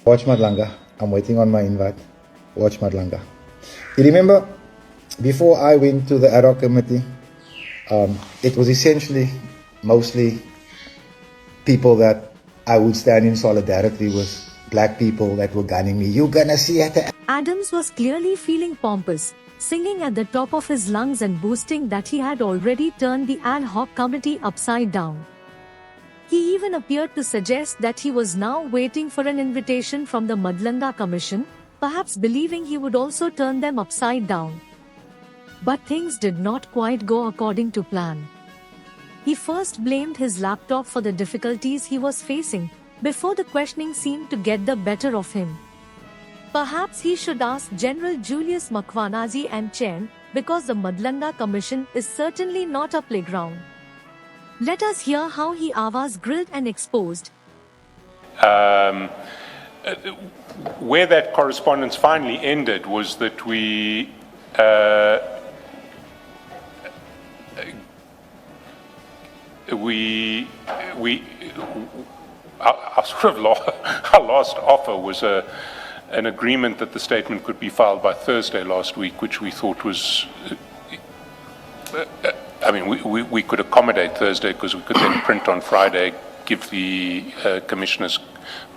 Watch Madlanga. I'm waiting on my invite. Watch Madlanga. You remember, before I went to the ad hoc committee, it was essentially mostly people that I would stand in solidarity with, black people that were gunning me. You're gonna see at the... Adams was clearly feeling pompous, singing at the top of his lungs and boasting that he had already turned the ad hoc committee upside down. He even appeared to suggest that he was now waiting for an invitation from the Madlanga Commission, perhaps believing he would also turn them upside down. But things did not quite go according to plan. He first blamed his laptop for the difficulties he was facing, before the questioning seemed to get the better of him. Perhaps he should ask General Julius Makhwanazi and Chen, because the Madlanga Commission is certainly not a playground. Let us hear how he was grilled and exposed. Where that correspondence finally ended was that I our last offer was an agreement that the statement could be filed by Thursday last week, which we thought was, we could accommodate Thursday because we could then print on Friday, give the commissioners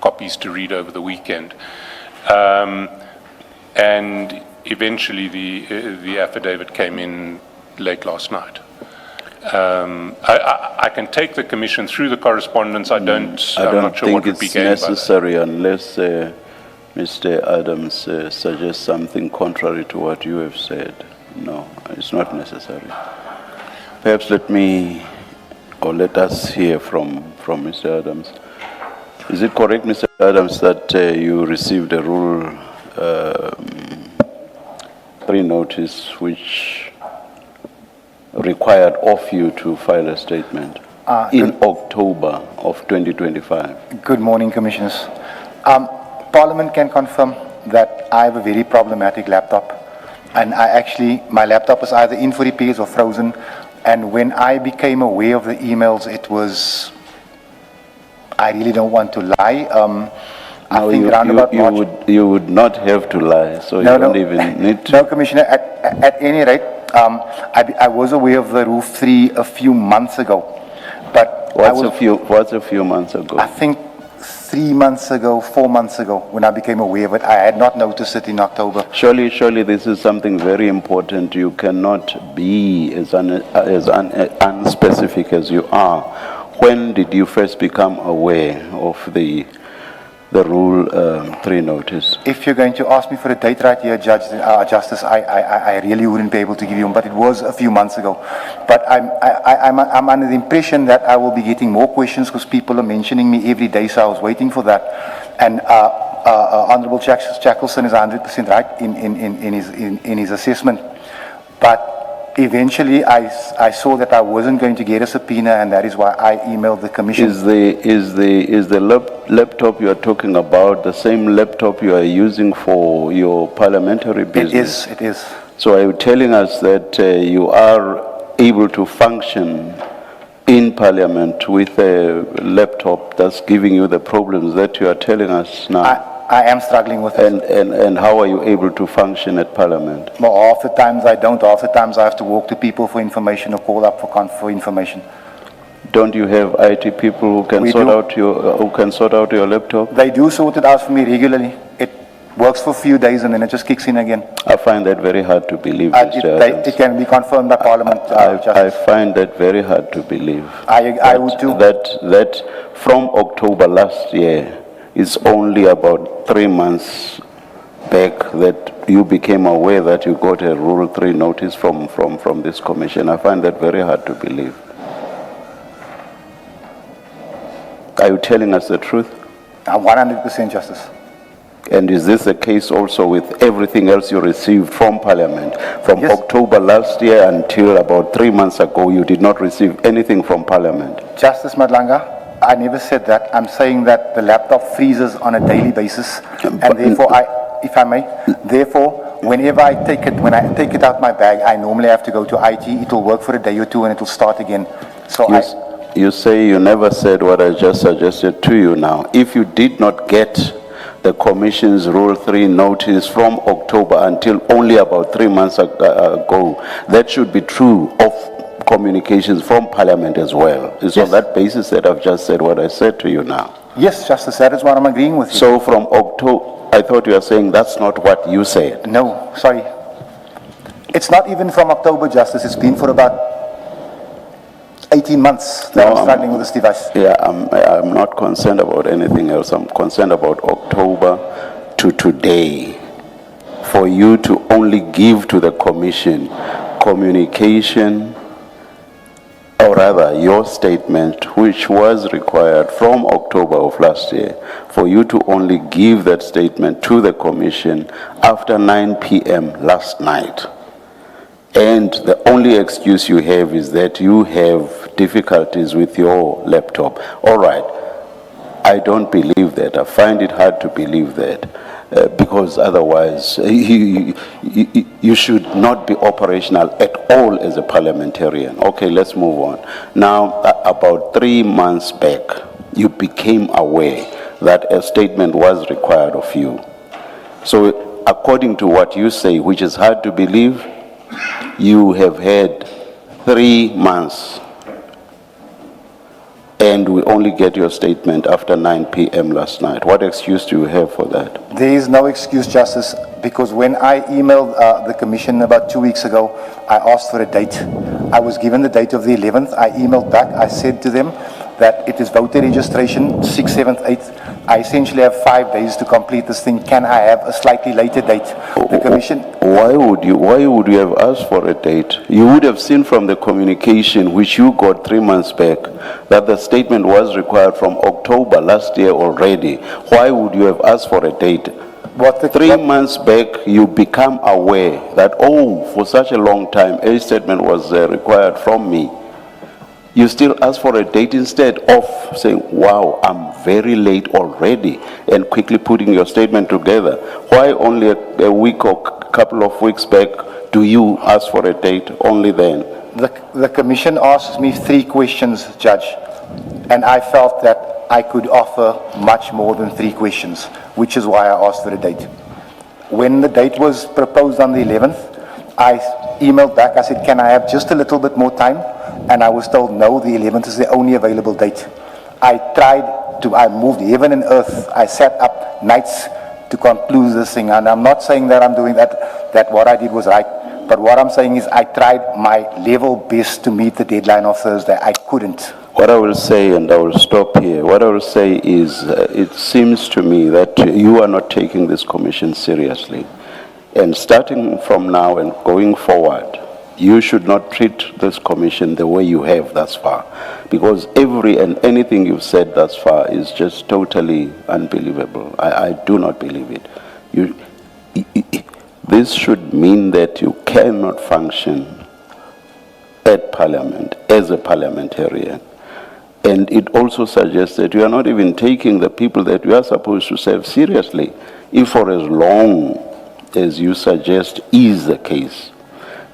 copies to read over the weekend. And eventually the affidavit came in late last night. I can take the commission through the correspondence. I'm not sure what would be gained by that. I don't think it's necessary unless Mr. Adams suggests something contrary to what you have said. No, it's not necessary. Perhaps let us hear from Mr. Adams. Is it correct, Mr. Adams, that you received a Rule 3 notice which required of you to file a statement in October of 2025? Good morning, Commissioners. Parliament can confirm that I have a very problematic laptop, and my laptop is either in for repairs or frozen. And when I became aware of the emails, I really don't want to lie. You would not have to lie, so you don't even need to. No, Commissioner, at any rate, I was aware of the Rule 3 a few months ago. But what's a few months ago? I think 3 months ago, 4 months ago, when I became aware of it. I had not noticed it in October. Surely this is something very important. You cannot be as unspecific as you are. When did you first become aware of the Rule 3 notice? If you're going to ask me for a date right here, Justice, I really wouldn't be able to give you one, but it was a few months ago. But I'm under the impression that I will be getting more questions because people are mentioning me every day, so I was waiting for that. And Honourable Jackelson is 100% right in his assessment. But eventually I saw that I wasn't going to get a subpoena, and that is why I emailed the Commission. Is the laptop you are talking about the same laptop you are using for your parliamentary business? It is. So are you telling us that you are able to function in Parliament with a laptop that's giving you the problems that you are telling us now? I am struggling with it. And how are you able to function at Parliament? Well, half the times I don't. Half the times I have to walk to people for information or call up for information. Don't you have IT people who can sort out your laptop? They do sort it out for me regularly. It works for a few days and then it just kicks in again. I find that very hard to believe, Mr. Adams. It can be confirmed by Parliament. I find that very hard to believe. I would too. That from October last year, it's only about 3 months back that you became aware that you got a Rule 3 notice from this commission. I find that very hard to believe. Are you telling us the truth? 100%, Justice. And is this the case also with everything else you received from Parliament? From Yes. October last year until about 3 months ago, you did not receive anything from Parliament? Justice Madlanga, I never said that. I'm saying that the laptop freezes on a daily basis, and therefore, if I may, whenever when I take it out my bag, I normally have to go to IT. It will work for a day or two, and it will start again. So you say you never said what I just suggested to you now. If you did not get the Commission's Rule 3 notice from October until only about 3 months ago. That should be true of communications from Parliament as well. It's on that basis that I've just said what I said to you now. Yes, Justice, that is what I'm agreeing with you. So from October, I thought you were saying that's not what you said. No, sorry. It's not even from October, Justice. It's been for about 18 months that I'm struggling with this device. Yeah, I'm not concerned about anything else. I'm concerned about October to today. For you to only give to the Commission communication, or rather your statement, which was required from October of last year, for you to only give that statement to the Commission after 9 p.m. last night. And the only excuse you have is that you have difficulties with your laptop. All right, I don't believe that. I find it hard to believe that. Because otherwise you should not be operational at all as a parliamentarian. Okay, let's move on. Now, about 3 months back, you became aware that a statement was required of you. So according to what you say, which is hard to believe, you have had 3 months and we only get your statement after 9 p.m. last night. What excuse do you have for that? There is no excuse, Justice, because when I emailed the Commission about 2 weeks ago, I asked for a date. I was given the date of the 11th. I emailed back. I said to them that it is voter registration, 6th, 7th, 8th. I essentially have 5 days to complete this thing. Can I have a slightly later date? The Commission... Why would you have asked for a date? You would have seen from the communication which you got 3 months back that the statement was required from October last year already. Why would you have asked for a date? 3 months back, you become aware that, oh, for such a long time, a statement was required from me. You still ask for a date instead of saying, wow, I'm very late already, and quickly putting your statement together. Why only a week or a couple of weeks back do you ask for a date only then? The Commission asked me 3 questions, Judge, and I felt that I could offer much more than 3 questions, which is why I asked for a date. When the date was proposed on the 11th, I emailed back, I said, can I have just a little bit more time? And I was told, no, the 11th is the only available date. I moved heaven and earth. I sat up nights to conclude this thing. And I'm not saying that I'm doing that what I did was right. But what I'm saying is I tried my level best to meet the deadline of Thursday. I couldn't. What I will say, and I will stop here, what I will say is it seems to me that you are not taking this commission seriously. And starting from now and going forward, you should not treat this commission the way you have thus far. Because every and anything you've said thus far is just totally unbelievable. I do not believe it. This should mean that you cannot function at Parliament as a parliamentarian. And it also suggests that you are not even taking the people that you are supposed to serve seriously, if for as long as you suggest is the case.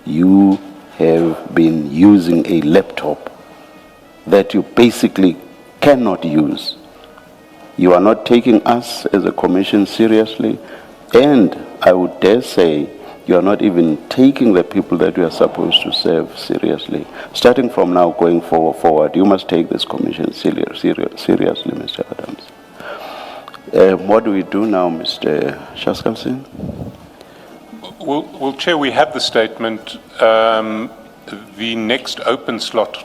You have been using a laptop that you basically cannot use. You are not taking us as a commission seriously, and I would dare say you are not even taking the people that you are supposed to serve seriously. Starting from now going forward, you must take this commission seriously, Mr. Adams. What do we do now, Mr. Shaskalsin? Well, Chair, we have the statement. The next open slot,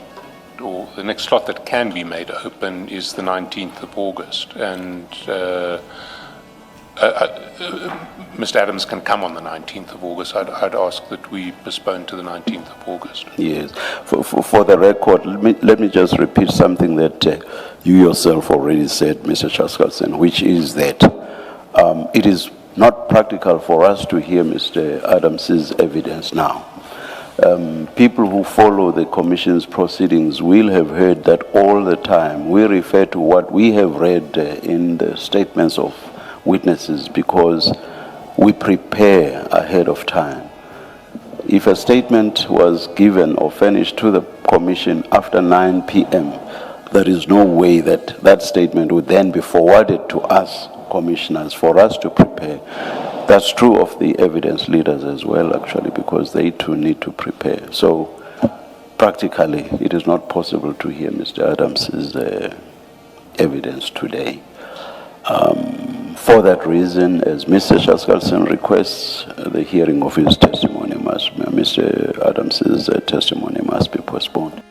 or the next slot that can be made open, is the 19th of August. And Mr. Adams can come on the 19th of August. I'd ask that we postpone to the 19th of August. Yes. For the record, let me just repeat something that you yourself already said, Mr. Shaskalsin, which is that it is not practical for us to hear Mr. Adams's evidence now. People who follow the Commission's proceedings will have heard that all the time. We refer to what we have read in the statements of witnesses because we prepare ahead of time. If a statement was given or furnished to the Commission after 9 p.m., there is no way that that statement would then be forwarded to us commissioners for us to prepare. That's true of the evidence leaders as well, actually, because they too need to prepare. So practically, it is not possible to hear Mr. Adams's evidence today. For that reason, as Mr. Shaskalson requests, the hearing of his testimony Mr. Adams's testimony must be postponed.